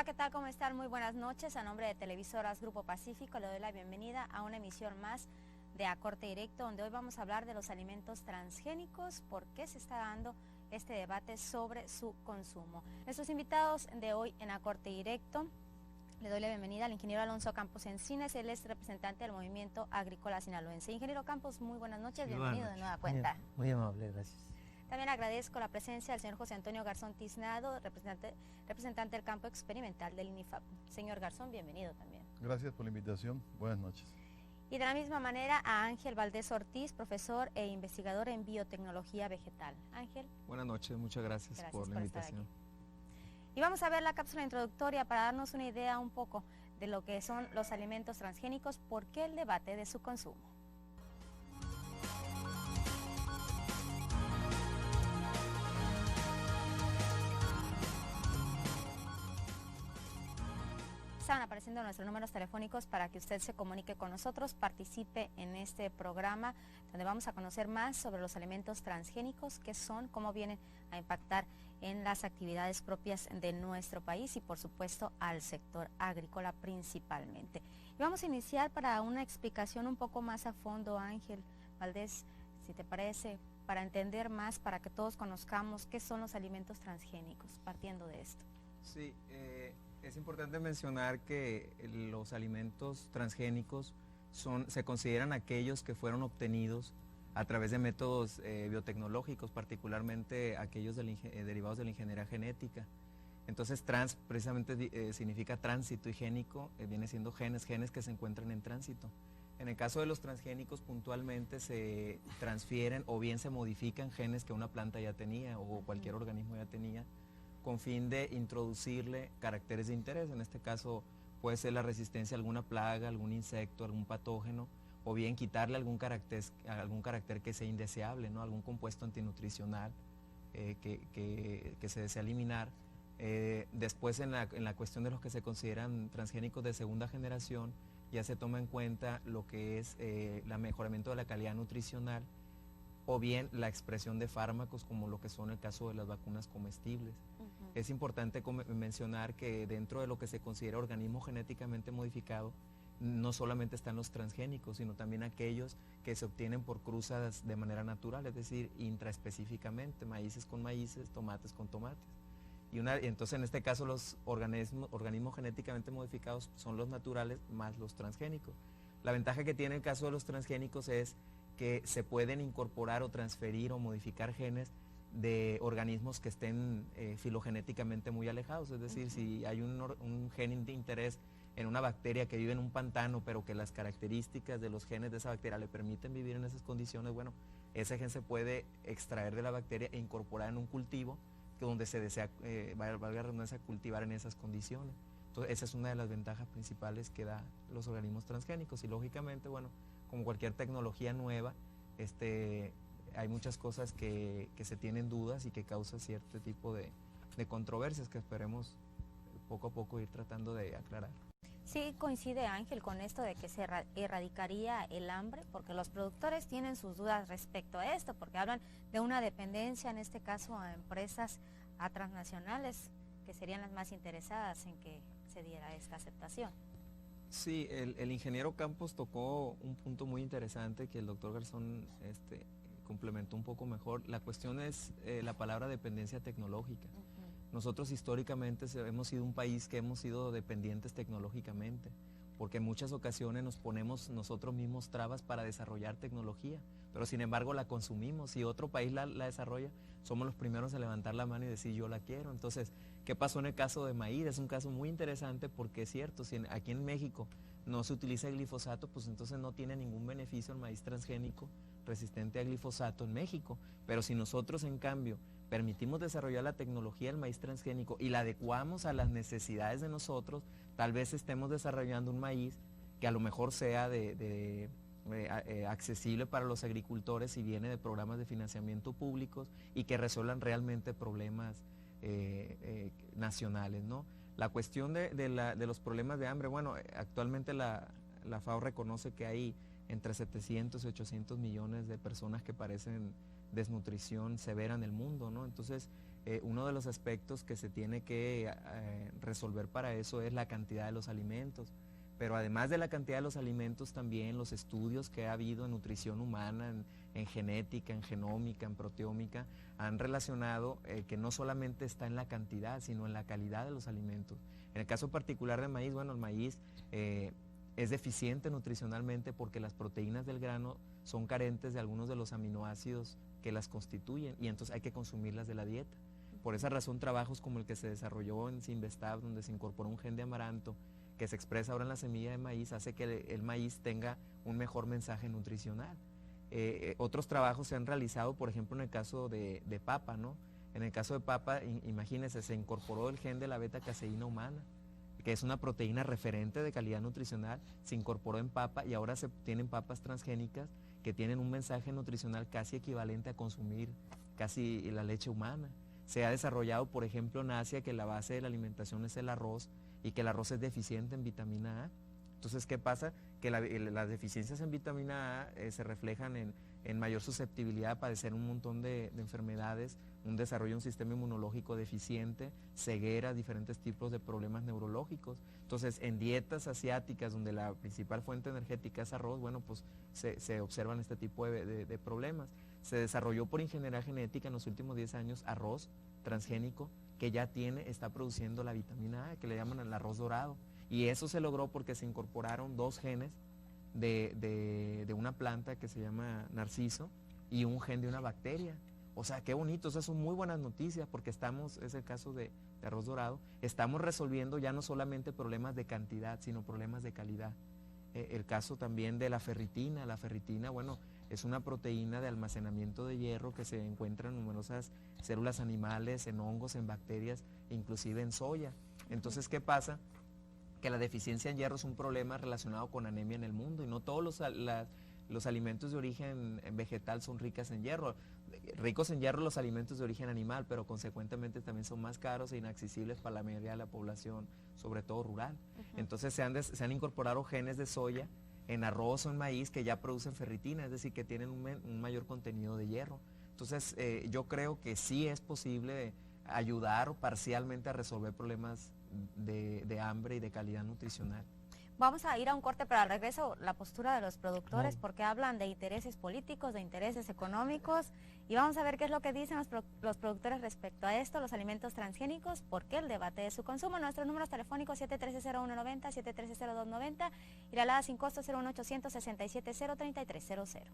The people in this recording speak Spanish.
Hola, ¿qué tal? ¿Cómo están? Muy buenas noches. A nombre de Televisoras Grupo Pacífico le doy la bienvenida a una emisión más de A Corte Directo, donde hoy vamos a hablar de los alimentos transgénicos, por qué se está dando este debate sobre su consumo. Nuestros invitados de hoy en A Corte Directo, le doy la bienvenida al ingeniero Alonso Campos Encines, él es representante del Movimiento Agrícola Sinaloense. Ingeniero Campos, muy buenas noches, bienvenido de nueva cuenta. Muy amable, gracias. También agradezco la presencia del señor José Antonio Garzón Tiznado, representante del campo experimental del INIFAP. Señor Garzón, bienvenido también. Gracias por la invitación, buenas noches. Y de la misma manera a Ángel Valdés Ortiz, profesor e investigador en biotecnología vegetal. Ángel. Buenas noches, muchas gracias por la invitación. Y vamos a ver la cápsula introductoria para darnos una idea un poco de lo que son los alimentos transgénicos, por qué el debate de su consumo. Están apareciendo nuestros números telefónicos para que usted se comunique con nosotros, participe en este programa donde vamos a conocer más sobre los alimentos transgénicos, qué son, cómo vienen a impactar en las actividades propias de nuestro país y por supuesto al sector agrícola principalmente. Y vamos a iniciar para una explicación un poco más a fondo, Ángel Valdés, si te parece, para entender más, para que todos conozcamos qué son los alimentos transgénicos, partiendo de esto. Sí, es importante mencionar que los alimentos transgénicos se consideran aquellos que fueron obtenidos a través de métodos biotecnológicos, particularmente aquellos derivados de la ingeniería genética. Entonces trans precisamente significa tránsito y génico, viene siendo genes que se encuentran en tránsito. En el caso de los transgénicos puntualmente se transfieren o bien se modifican genes que una planta ya tenía o cualquier organismo ya tenía, con fin de introducirle caracteres de interés. En este caso puede ser la resistencia a alguna plaga, algún insecto, algún patógeno, o bien quitarle algún carácter que sea indeseable, ¿no? Algún compuesto antinutricional que se desea eliminar. Después en la cuestión de los que se consideran transgénicos de segunda generación, ya se toma en cuenta lo que es el mejoramiento de la calidad nutricional, o bien la expresión de fármacos, como lo que son el caso de las vacunas comestibles. Es importante mencionar que dentro de lo que se considera organismo genéticamente modificado, no solamente están los transgénicos, sino también aquellos que se obtienen por cruzadas de manera natural, es decir, intraespecíficamente, maíces con maíces, tomates con tomates. Entonces en este caso los organismos genéticamente modificados son los naturales más los transgénicos. La ventaja que tiene el caso de los transgénicos es que se pueden incorporar o transferir o modificar genes de organismos que estén filogenéticamente muy alejados, es decir, si hay un gen de interés en una bacteria que vive en un pantano, pero que las características de los genes de esa bacteria le permiten vivir en esas condiciones, bueno, ese gen se puede extraer de la bacteria e incorporar en un cultivo donde se desea, valga la redundancia, cultivar en esas condiciones. Entonces, esa es una de las ventajas principales que da los organismos transgénicos y lógicamente, bueno, como cualquier tecnología nueva, hay muchas cosas que se tienen dudas y que causan cierto tipo de controversias que esperemos poco a poco ir tratando de aclarar. Sí, coincide Ángel con esto de que se erradicaría el hambre, porque los productores tienen sus dudas respecto a esto, porque hablan de una dependencia, en este caso a empresas transnacionales, que serían las más interesadas en que se diera esta aceptación. Sí, el ingeniero Campos tocó un punto muy interesante que el doctor Garzón complementó un poco mejor. La cuestión es la palabra dependencia tecnológica. Nosotros históricamente hemos sido un país que hemos sido dependientes tecnológicamente, porque en muchas ocasiones nos ponemos nosotros mismos trabas para desarrollar tecnología, pero sin embargo la consumimos. Si otro país la desarrolla, somos los primeros a levantar la mano y decir yo la quiero. Entonces, ¿qué pasó en el caso de maíz? Es un caso muy interesante porque es cierto, si aquí en México no se utiliza el glifosato, pues entonces no tiene ningún beneficio el maíz transgénico resistente a glifosato en México, pero si nosotros en cambio permitimos desarrollar la tecnología del maíz transgénico y la adecuamos a las necesidades de nosotros, tal vez estemos desarrollando un maíz que a lo mejor sea accesible para los agricultores si viene de programas de financiamiento públicos y que resuelvan realmente problemas nacionales, ¿no? La cuestión de los problemas de hambre, bueno, actualmente la FAO reconoce que hay entre 700 y 800 millones de personas que padecen desnutrición severa en el mundo, ¿no? Entonces, uno de los aspectos que se tiene que resolver para eso es la cantidad de los alimentos. Pero además de la cantidad de los alimentos, también los estudios que ha habido en nutrición humana, en genética, en genómica, en proteómica, han relacionado que no solamente está en la cantidad, sino en la calidad de los alimentos. En el caso particular del maíz, bueno, el maíz es deficiente nutricionalmente porque las proteínas del grano son carentes de algunos de los aminoácidos que las constituyen y entonces hay que consumirlas de la dieta. Por esa razón, trabajos como el que se desarrolló en Sinvestab, donde se incorporó un gen de amaranto, que se expresa ahora en la semilla de maíz, hace que el maíz tenga un mejor mensaje nutricional. Otros trabajos se han realizado, por ejemplo, en el caso de papa, ¿no? En el caso de papa, imagínense, se incorporó el gen de la beta-caseína humana, que es una proteína referente de calidad nutricional, se incorporó en papa y ahora se tienen papas transgénicas que tienen un mensaje nutricional casi equivalente a consumir casi la leche humana. Se ha desarrollado, por ejemplo, en Asia, que la base de la alimentación es el arroz, y que el arroz es deficiente en vitamina A. Entonces, ¿qué pasa? Que las deficiencias en vitamina A se reflejan en mayor susceptibilidad a padecer un montón de enfermedades, un desarrollo de un sistema inmunológico deficiente, ceguera, diferentes tipos de problemas neurológicos. Entonces, en dietas asiáticas, donde la principal fuente energética es arroz, bueno, pues se observan este tipo de problemas. Se desarrolló por ingeniería genética en los últimos 10 años arroz transgénico que ya está produciendo la vitamina A, que le llaman el arroz dorado. Y eso se logró porque se incorporaron 2 genes de una planta que se llama narciso y un gen de una bacteria. O sea, qué bonito, esas son muy buenas noticias porque es el caso de arroz dorado, estamos resolviendo ya no solamente problemas de cantidad, sino problemas de calidad. El caso también de la ferritina, bueno, es una proteína de almacenamiento de hierro que se encuentra en numerosas células animales, en hongos, en bacterias, inclusive en soya. Entonces, ¿qué pasa? Que la deficiencia en hierro es un problema relacionado con anemia en el mundo y no todos los alimentos de origen vegetal son ricos en hierro. Ricos en hierro los alimentos de origen animal, pero consecuentemente también son más caros e inaccesibles para la mayoría de la población, sobre todo rural. Entonces se han incorporado genes de soya en arroz o en maíz que ya producen ferritina, es decir, que tienen un mayor contenido de hierro. Entonces yo creo que sí es posible ayudar parcialmente a resolver problemas de hambre y de calidad nutricional. Vamos a ir a un corte, pero al regreso la postura de los productores, porque hablan de intereses políticos, de intereses económicos, y vamos a ver qué es lo que dicen los productores respecto a esto, los alimentos transgénicos, por qué el debate de su consumo. Nuestros números telefónicos 713-0190, 713-0290 y la alada sin costo 01800 670 3300.